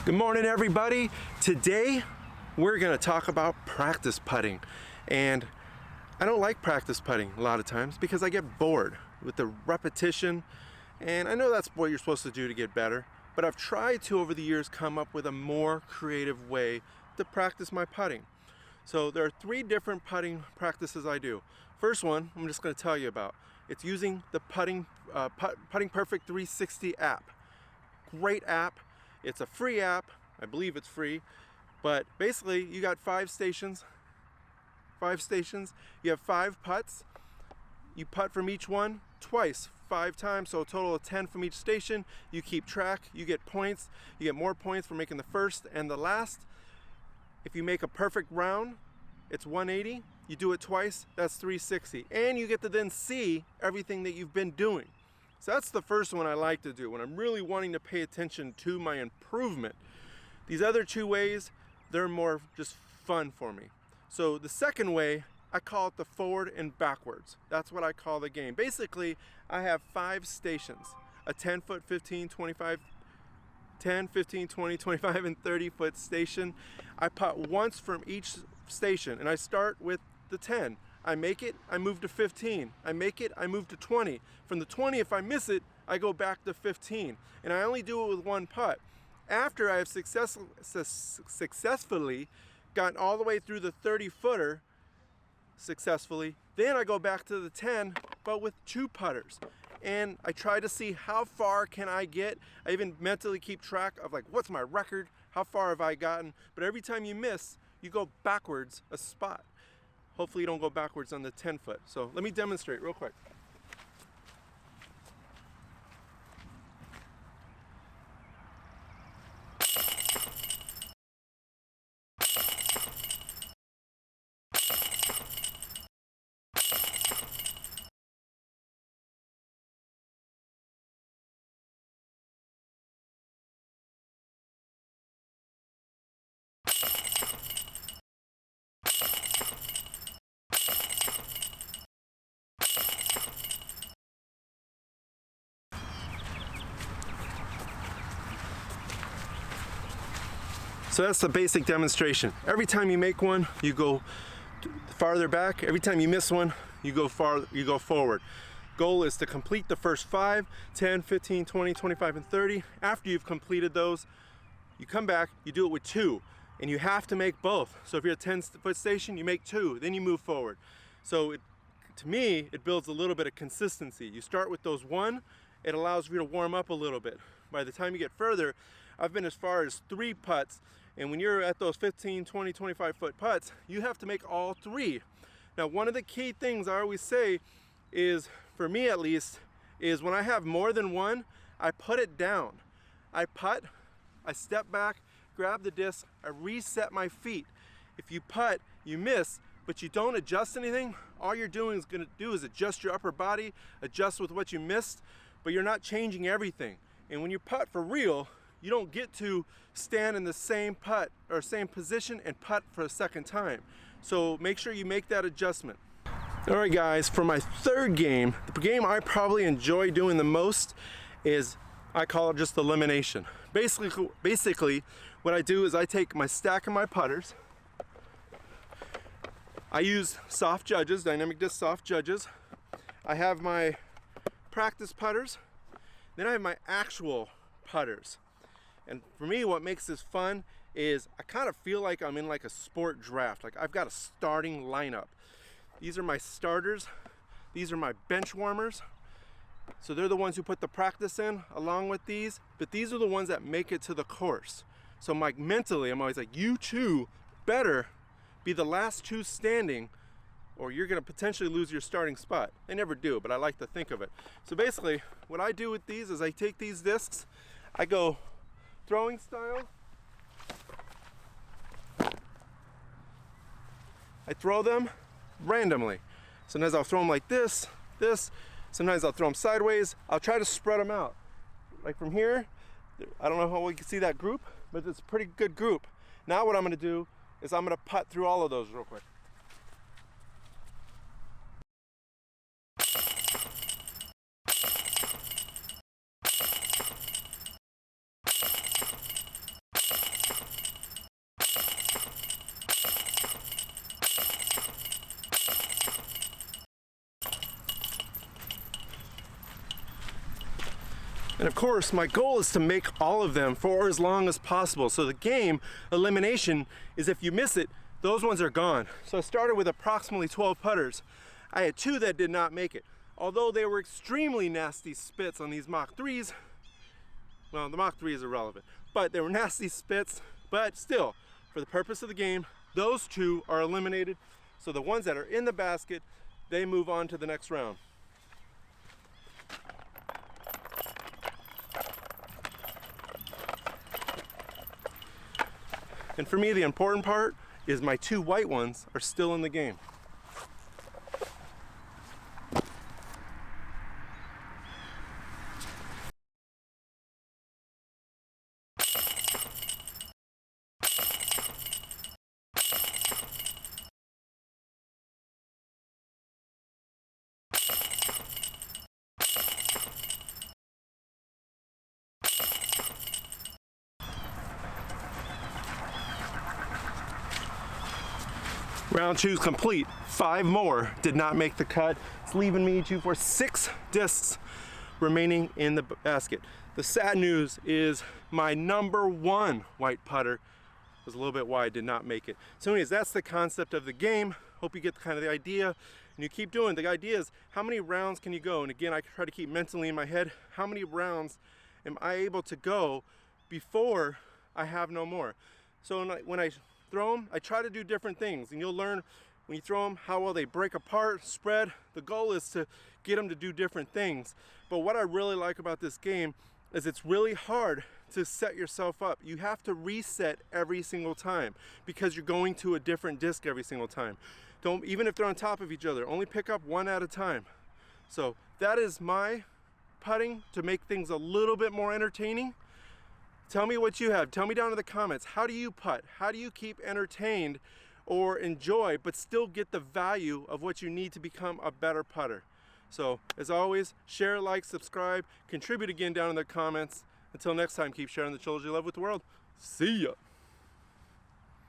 Good morning, everybody. Today we're going to talk about practice putting, and I don't like practice putting a lot of times because I get bored with the repetition, and I know that's what you're supposed to do to get better, but I've tried to over the years come up with a more creative way to practice my putting. So there are 3 different putting practices I do. First one I'm just going to tell you about. It's using the Putting Perfect 360 app. Great app. It's a free app. I believe it's free. But basically you got 5 stations. You have 5 putts. You putt from each one twice, 5 times, so a total of 10 from each station. You keep track, you get points. You get more points for making the first and the last. If you make a perfect round, it's 180. You do it twice, that's 360. And you get to then see everything that you've been doing. So that's the first one I like to do when I'm really wanting to pay attention to my improvement. These other 2 ways, they're more just fun for me. So the second way, I call it the forward and backwards. That's what I call the game. Basically, I have 5 stations, a 10-foot, 15, 25, 10, 15, 20, 25, and 30-foot station. I putt once from each station, and I start with the 10. I make it, I move to 15. I make it, I move to 20. From the 20, if I miss it, I go back to 15. And I only do it with 1 putt. After I have successfully gotten all the way through the 30-footer successfully, then I go back to the 10, but with 2 putters. And I try to see how far can I get. I even mentally keep track of like, what's my record? How far have I gotten? But every time you miss, you go backwards a spot. Hopefully you don't go backwards on the 10-foot. So let me demonstrate real quick. So that's the basic demonstration. Every time you make one, you go farther back. Every time you miss one, you go forward. Goal is to complete the first 5, 10, 15, 20, 25, and 30. After you've completed those, you come back, you do it with 2, and you have to make both. So if you're a 10-foot station, you make 2, then you move forward. So to me, it builds a little bit of consistency. You start with those 1, it allows you to warm up a little bit. By the time you get further, I've been as far as 3 putts, and when you're at those 15, 20, 25-foot putts, you have to make all 3. Now, one of the key things I always say is, for me at least, is when I have more than 1, I put it down. I putt, I step back, grab the disc, I reset my feet. If you putt, you miss, but you don't adjust anything, all you're doing is adjust your upper body, adjust with what you missed, but you're not changing everything. And when you putt for real, you don't get to stand in the same putt or same position and putt for a second time. So make sure you make that adjustment. All right, guys, for my 3rd game, the game I probably enjoy doing the most is, I call it just elimination. Basically, what I do is I take my stack of my putters. I use soft judges, DynamicDiscs soft judges. I have my practice putters. Then I have my actual putters. And for me, what makes this fun is I kind of feel like I'm in like a sport draft. Like I've got a starting lineup. These are my starters. These are my bench warmers. So they're the ones who put the practice in along with these, but these are the ones that make it to the course. So mentally, I'm always like, you 2 better be the last 2 standing, or you're gonna potentially lose your starting spot. They never do, but I like to think of it. So basically, what I do with these is I take these discs, I go throwing style. I throw them randomly. Sometimes I'll throw them like this. Sometimes I'll throw them sideways. I'll try to spread them out. Like from here, I don't know how we can see that group, but it's a pretty good group. Now what I'm gonna do is I'm gonna putt through all of those real quick. And of course, my goal is to make all of them for as long as possible. So the game, elimination, is if you miss it, those ones are gone. So I started with approximately 12 putters. I had 2 that did not make it. Although they were extremely nasty spits on these Mach 3s, well, the Mach 3 is irrelevant, but they were nasty spits, but still, for the purpose of the game, those 2 are eliminated. So the ones that are in the basket, they move on to the next round. And for me, the important part is my 2 white ones are still in the game. Round 2 is complete. 5 more did not make the cut. It's leaving me for 6 discs remaining in the basket. The sad news is my number 1 white putter was a little bit wide, did not make it. So anyways, that's the concept of the game. Hope you get kind of the idea, and you keep doing. The idea is, how many rounds can you go? And again, I try to keep mentally in my head, how many rounds am I able to go before I have no more? So when I throw them, I try to do different things, and you'll learn when you throw them how well they break apart, spread. The goal is to get them to do different things. But what I really like about this game is it's really hard to set yourself up. You have to reset every single time because you're going to a different disc every single time. Don't, even if they're on top of each other, only pick up one at a time. So that is my putting to make things a little bit more entertaining. Tell me what you have. Tell me down in the comments. How do you putt? How do you keep entertained or enjoy, but still get the value of what you need to become a better putter? So, as always, share, like, subscribe, contribute again down in the comments. Until next time, keep sharing the trilogy love with the world. See ya.